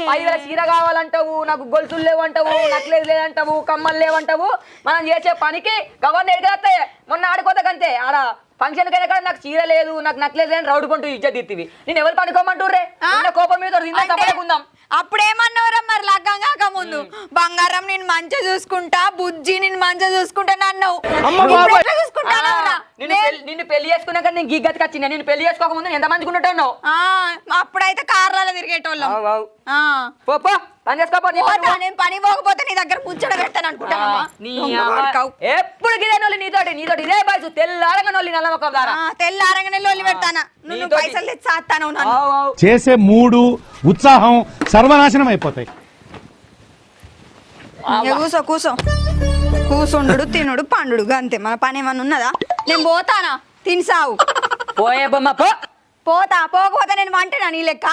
5,000 చీర కావాలంటావు, నాకు గొలుసులు లేవంటావు, నక్లెస్ లేదంటావు, కమ్మలు లేవంటావు. మనం చేసే పనికి గవర్నర్ ఎదుగుతాయి. మొన్న ఆడుకోతకంతే ఆడ ఫంక్షన్ కైనా కానీ నాకు చీర లేదు, నాకు నక్లెస్ లేదని రౌడ్ కొంటూ ఇజ్జత్ ఇత్తివి. నేను ఎవరు పనుకోమంటుర్రే? కోపం మీద తప్పలేకుందాం. అప్పుడేమన్నావురా మరి లగ్గం కాక ముందు? బంగారం నేను మంచిగా చూసుకుంటా, బుజ్జి నేను మంచిగా చూసుకుంటా అన్నావు. నిన్ను పెళ్లి చేసుకున్నాక నేను గీగతికి వచ్చింది. నేను పెళ్లి చేసుకోక ముందు ఎంత మంచిగా ఉన్నట్టు. అప్పుడైతే కార్లలో తిరిగేటోళ్ళం. నేను పని పోకపోతే నీ దగ్గర ముచ్చట పెడతాను అనుకుంటా. ఎప్పుడు నీతోటి ఇదే బాయ్సు తెల్లారంగా నల్లమొక్క ద్వారా తెల్లారంగానే లోలి పెడతానా? నువ్వు పైసలు తెచ్చేస్తాను. చేసే మూడు ఉత్సాహం సర్వనాశనం అయిపోతాయి. కూసో కూసో కూసుండు తినుడు పండుడు అంతే. మన పని ఏమన్నా ఉన్నదా? నేను పోతానా? తినిసావు పోయే బొమ్మ పో. పోతా. పోకపోతే నేను వంటేనా నీ లెక్క?